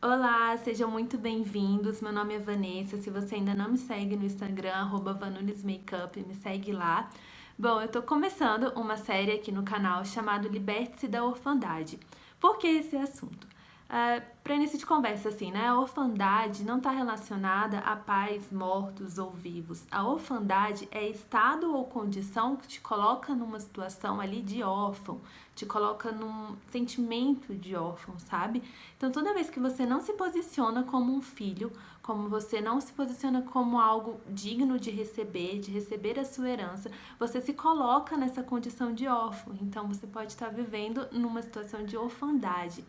Olá, sejam muito bem-vindos. Meu nome é Vanessa. Se você ainda não me segue no Instagram, @vanulismakeup, me segue lá. Bom, eu tô começando uma série aqui no canal chamado Liberte-se da Orfandade. Por que esse assunto? Para início de conversa, assim, né? A orfandade não está relacionada a pais mortos ou vivos. A orfandade é estado ou condição que te coloca numa situação ali de órfão, te coloca num sentimento de órfão, sabe? Então, toda vez que você não se posiciona como um filho, como você não se posiciona como algo digno de receber a sua herança, você se coloca nessa condição de órfão. Então, você pode estar vivendo numa situação de orfandade.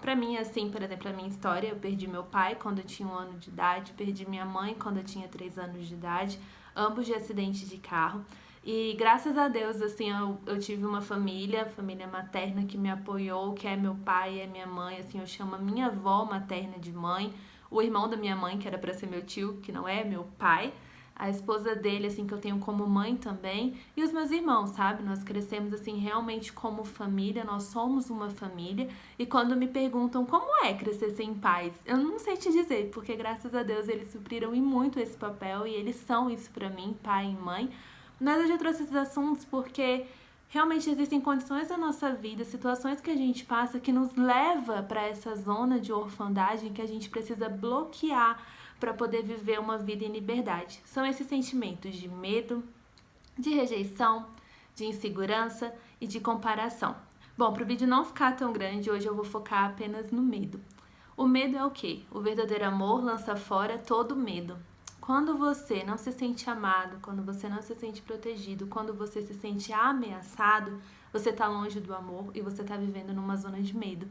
Pra mim, assim, por exemplo, a minha história, eu perdi meu pai quando eu tinha 1 ano de idade, perdi minha mãe quando eu tinha 3 anos de idade, ambos de acidente de carro. E graças a Deus, assim, eu tive uma família materna que me apoiou, que é meu pai e é minha mãe, assim, eu chamo a minha avó materna de mãe, o irmão da minha mãe, que era pra ser meu tio, que não é meu pai, a esposa dele, assim, que eu tenho como mãe também, e os meus irmãos, sabe? Nós crescemos, assim, realmente como família, nós somos uma família, e quando me perguntam como é crescer sem pais, eu não sei te dizer, porque graças a Deus eles supriram e muito esse papel, e eles são isso pra mim, pai e mãe, mas eu já trouxe esses assuntos porque realmente existem condições da nossa vida, situações que a gente passa que nos leva para essa zona de orfandade que a gente precisa bloquear para poder viver uma vida em liberdade. São esses sentimentos de medo, de rejeição, de insegurança e de comparação. Bom, para o vídeo não ficar tão grande, hoje eu vou focar apenas no medo. O medo é o quê? O verdadeiro amor lança fora todo medo. Quando você não se sente amado, quando você não se sente protegido, quando você se sente ameaçado, você está longe do amor e você está vivendo numa zona de medo.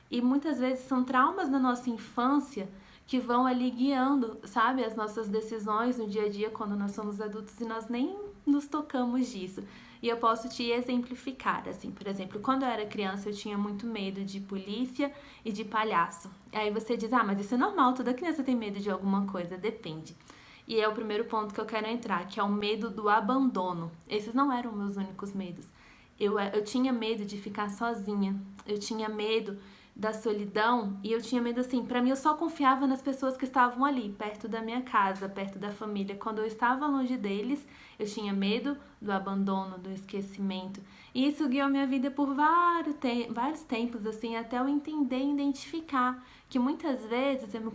E muitas vezes são traumas da nossa infância que vão ali guiando, sabe, as nossas decisões no dia a dia quando nós somos adultos e nós nem nos tocamos disso. E eu posso te exemplificar, assim, por exemplo, quando eu era criança eu tinha muito medo de polícia e de palhaço. Aí você diz, mas isso é normal, toda criança tem medo de alguma coisa, depende. E é o primeiro ponto que eu quero entrar, que é o medo do abandono. Esses não eram meus únicos medos. Eu tinha medo de ficar sozinha, eu tinha medo da solidão e eu tinha medo assim, pra mim eu só confiava nas pessoas que estavam ali, perto da minha casa, perto da família. Quando eu estava longe deles, eu tinha medo do abandono, do esquecimento. E isso guiou minha vida por vários tempos, assim, até eu entender e identificar que muitas vezes eu me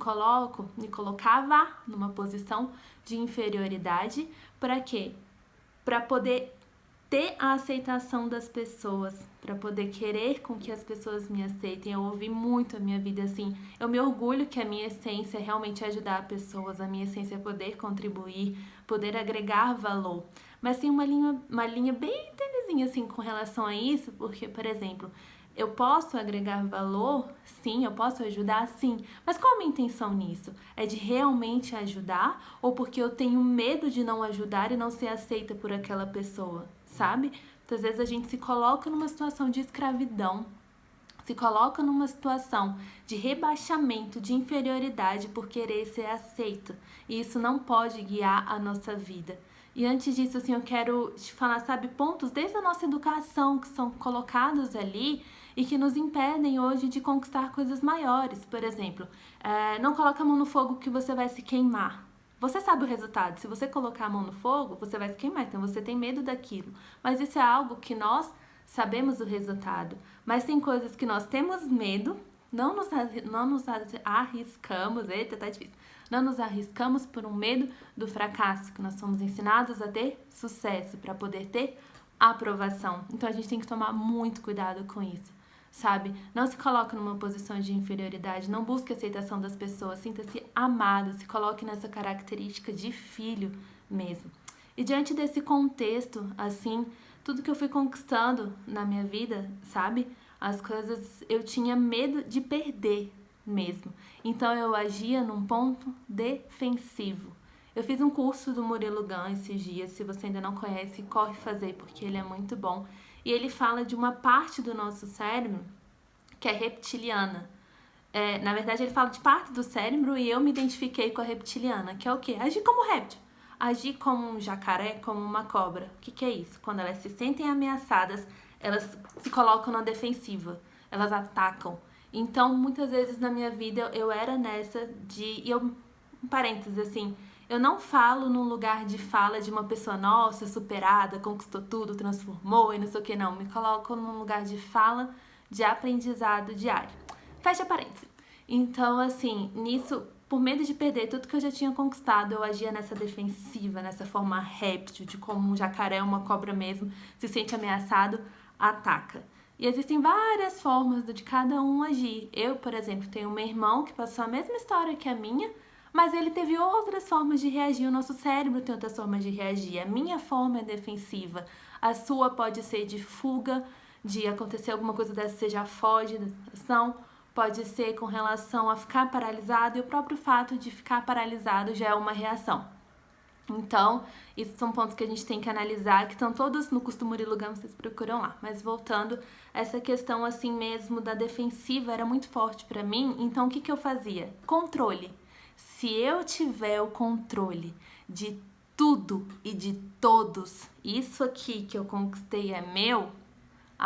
colocava numa posição de inferioridade. Para quê? Para poder ter a aceitação das pessoas, para poder querer com que as pessoas me aceitem. Eu ouvi muito a minha vida assim. Eu me orgulho que a minha essência é realmente ajudar pessoas, a minha essência é poder contribuir, poder agregar valor. Mas tem uma linha bem tênuezinha assim com relação a isso, porque, por exemplo, eu posso agregar valor? Sim, eu posso ajudar? Sim. Mas qual a minha intenção nisso? É de realmente ajudar ou porque eu tenho medo de não ajudar e não ser aceita por aquela pessoa, sabe? Muitas vezes a gente se coloca numa situação de escravidão, se coloca numa situação de rebaixamento, de inferioridade por querer ser aceito. E isso não pode guiar a nossa vida. E antes disso, assim, eu quero te falar, sabe, pontos desde a nossa educação que são colocados ali e que nos impedem hoje de conquistar coisas maiores. Por exemplo, não coloca a mão no fogo que você vai se queimar. Você sabe o resultado. Se você colocar a mão no fogo, você vai se queimar. Então você tem medo daquilo. Mas isso é algo que nós sabemos o resultado. Mas tem coisas que nós temos medo, não nos arriscamos. Eita, tá difícil. Não nos arriscamos por um medo do fracasso, que nós somos ensinados a ter sucesso, para poder ter aprovação. Então a gente tem que tomar muito cuidado com isso, sabe? Não se coloque numa posição de inferioridade, não busque a aceitação das pessoas, sinta-se amado, se coloque nessa característica de filho mesmo. E diante desse contexto, assim, tudo que eu fui conquistando na minha vida, sabe? As coisas, eu tinha medo de perder mesmo. Então eu agia num ponto defensivo. Eu fiz um curso do Murilo Gun esses dias, se você ainda não conhece, corre fazer, porque ele é muito bom. E ele fala de uma parte do nosso cérebro que é reptiliana. Na verdade, ele fala de parte do cérebro e eu me identifiquei com a reptiliana, que é o quê? Agir como réptil. Agir como um jacaré, como uma cobra. O que é isso? Quando elas se sentem ameaçadas, elas se colocam na defensiva. Elas atacam. Então, muitas vezes na minha vida eu era nessa de... E eu, um parênteses assim, eu não falo num lugar de fala de uma pessoa, nossa, superada, conquistou tudo, transformou e não sei o que, não. Me coloco num lugar de fala de aprendizado diário. Fecha parênteses. Então, assim, nisso, por medo de perder tudo que eu já tinha conquistado, eu agia nessa defensiva, nessa forma réptil, de como um jacaré, uma cobra mesmo, se sente ameaçado, ataca. E existem várias formas de cada um agir. Eu, por exemplo, tenho um irmão que passou a mesma história que a minha, mas ele teve outras formas de reagir. O nosso cérebro tem outras formas de reagir. A minha forma é defensiva. A sua pode ser de fuga, de acontecer alguma coisa dessa, você já foge da situação. Pode ser com relação a ficar paralisado, e o próprio fato de ficar paralisado já é uma reação. Então, esses são pontos que a gente tem que analisar, que estão todos no Custo Murilo Gama, vocês procuram lá. Mas voltando, essa questão assim mesmo da defensiva era muito forte pra mim, então o que que eu fazia? Controle. Se eu tiver o controle de tudo e de todos, isso aqui que eu conquistei é meu,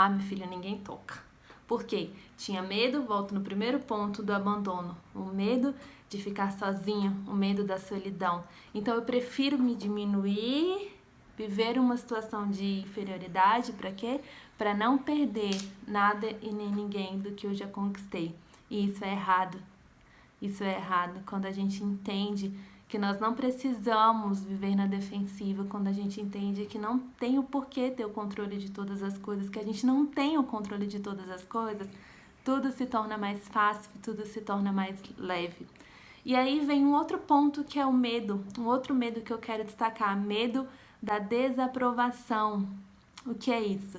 meu filho, ninguém toca. Por quê? Tinha medo, volto no primeiro ponto do abandono, o medo de ficar sozinha, o medo da solidão. Então eu prefiro me diminuir, viver uma situação de inferioridade, para quê? Para não perder nada e nem ninguém do que eu já conquistei. E isso é errado. Isso é errado quando a gente entende que nós não precisamos viver na defensiva, quando a gente entende que não tem o porquê ter o controle de todas as coisas, que a gente não tem o controle de todas as coisas, tudo se torna mais fácil, tudo se torna mais leve. E aí vem um outro ponto que é o medo, um outro medo que eu quero destacar, medo da desaprovação. O que é isso?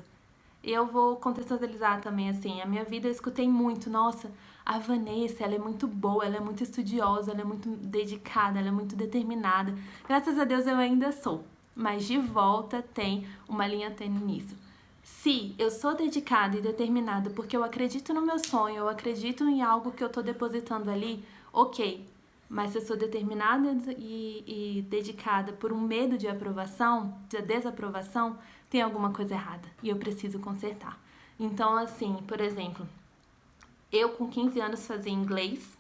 Eu vou contextualizar também, assim, a minha vida eu escutei muito, nossa, a Vanessa, ela é muito boa, ela é muito estudiosa, ela é muito dedicada, ela é muito determinada. Graças a Deus eu ainda sou, mas de volta tem uma linha tênue nisso. Se eu sou dedicada e determinada porque eu acredito no meu sonho, eu acredito em algo que eu tô depositando ali, ok. Mas se eu sou determinada e dedicada por um medo de aprovação, de desaprovação, tem alguma coisa errada e eu preciso consertar. Então, assim, por exemplo, eu com 15 anos fazia inglês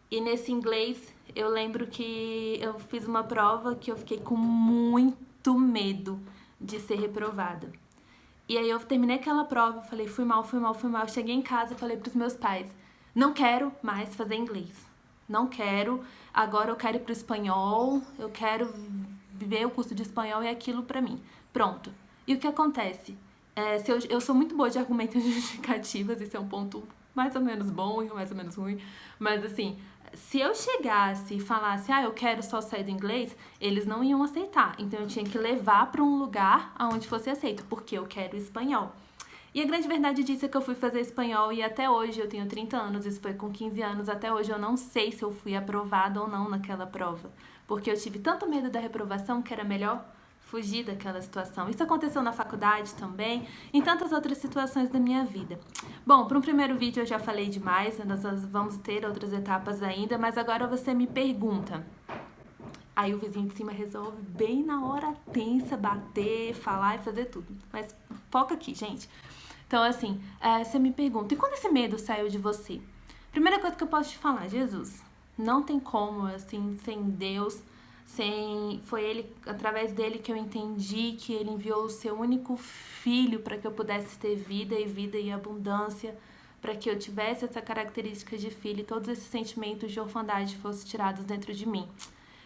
e nesse inglês eu lembro que eu fiz uma prova que eu fiquei com muito medo de ser reprovada. E aí eu terminei aquela prova, falei, fui mal. Eu cheguei em casa e falei pros meus pais, não quero mais fazer inglês. Não quero, agora eu quero ir pro espanhol, eu quero viver o curso de espanhol e aquilo pra mim. Pronto. E o que acontece? Se eu sou muito boa de argumentos justificativas, isso é um ponto mais ou menos bom e mais ou menos ruim, mas assim, se eu chegasse e falasse, eu quero só sair do inglês, eles não iam aceitar. Então eu tinha que levar para um lugar onde fosse aceito, porque eu quero espanhol. E a grande verdade disso é que eu fui fazer espanhol e até hoje, eu tenho 30 anos, isso foi com 15 anos, até hoje eu não sei se eu fui aprovada ou não naquela prova. Porque eu tive tanto medo da reprovação que era melhor fugir daquela situação. Isso aconteceu na faculdade também, em tantas outras situações da minha vida. Bom, para um primeiro vídeo eu já falei demais, nós vamos ter outras etapas ainda, mas agora você me pergunta. Aí o vizinho de cima resolve bem na hora tensa, bater, falar e fazer tudo. Mas foca aqui, gente. Então, assim, você me pergunta, e quando esse medo saiu de você? Primeira coisa que eu posso te falar, Jesus. Não tem como, assim, sem Deus, foi ele, através dele que eu entendi que ele enviou o seu único filho para que eu pudesse ter vida e abundância, para que eu tivesse essa característica de filho e todos esses sentimentos de orfandade fossem tirados dentro de mim.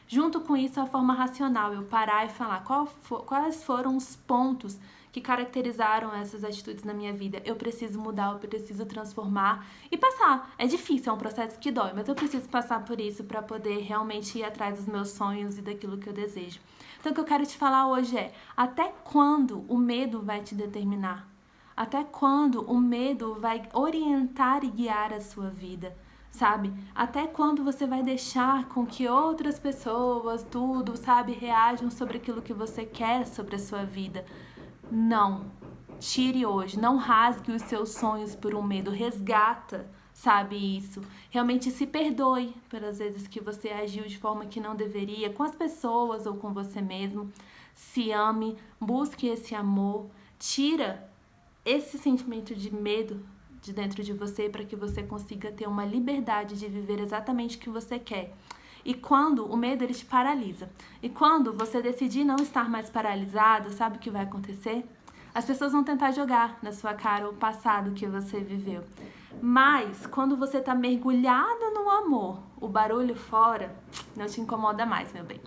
Junto com isso, a forma racional, eu parar e falar quais foram os pontos que caracterizaram essas atitudes na minha vida. Eu preciso mudar, eu preciso transformar e passar. É difícil, é um processo que dói, mas eu preciso passar por isso para poder realmente ir atrás dos meus sonhos e daquilo que eu desejo. Então, o que eu quero te falar hoje é, até quando o medo vai te determinar? Até quando o medo vai orientar e guiar a sua vida? Sabe? Até quando você vai deixar com que outras pessoas, tudo, sabe, reajam sobre aquilo que você quer sobre a sua vida? Não. Tire hoje. Não rasgue os seus sonhos por um medo. Resgata, sabe, isso. Realmente se perdoe pelas vezes que você agiu de forma que não deveria, com as pessoas ou com você mesmo. Se ame, busque esse amor. Tira esse sentimento de medo de dentro de você para que você consiga ter uma liberdade de viver exatamente o que você quer. E quando o medo ele te paralisa. E quando você decidir não estar mais paralisado, sabe o que vai acontecer? As pessoas vão tentar jogar na sua cara o passado que você viveu. Mas quando você está mergulhado no amor, o barulho fora não te incomoda mais, meu bem.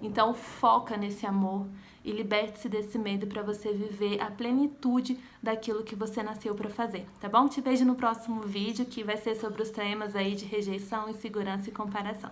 Então foca nesse amor e liberte-se desse medo para você viver a plenitude daquilo que você nasceu para fazer, tá bom? Te vejo no próximo vídeo, que vai ser sobre os temas aí de rejeição, insegurança e comparação.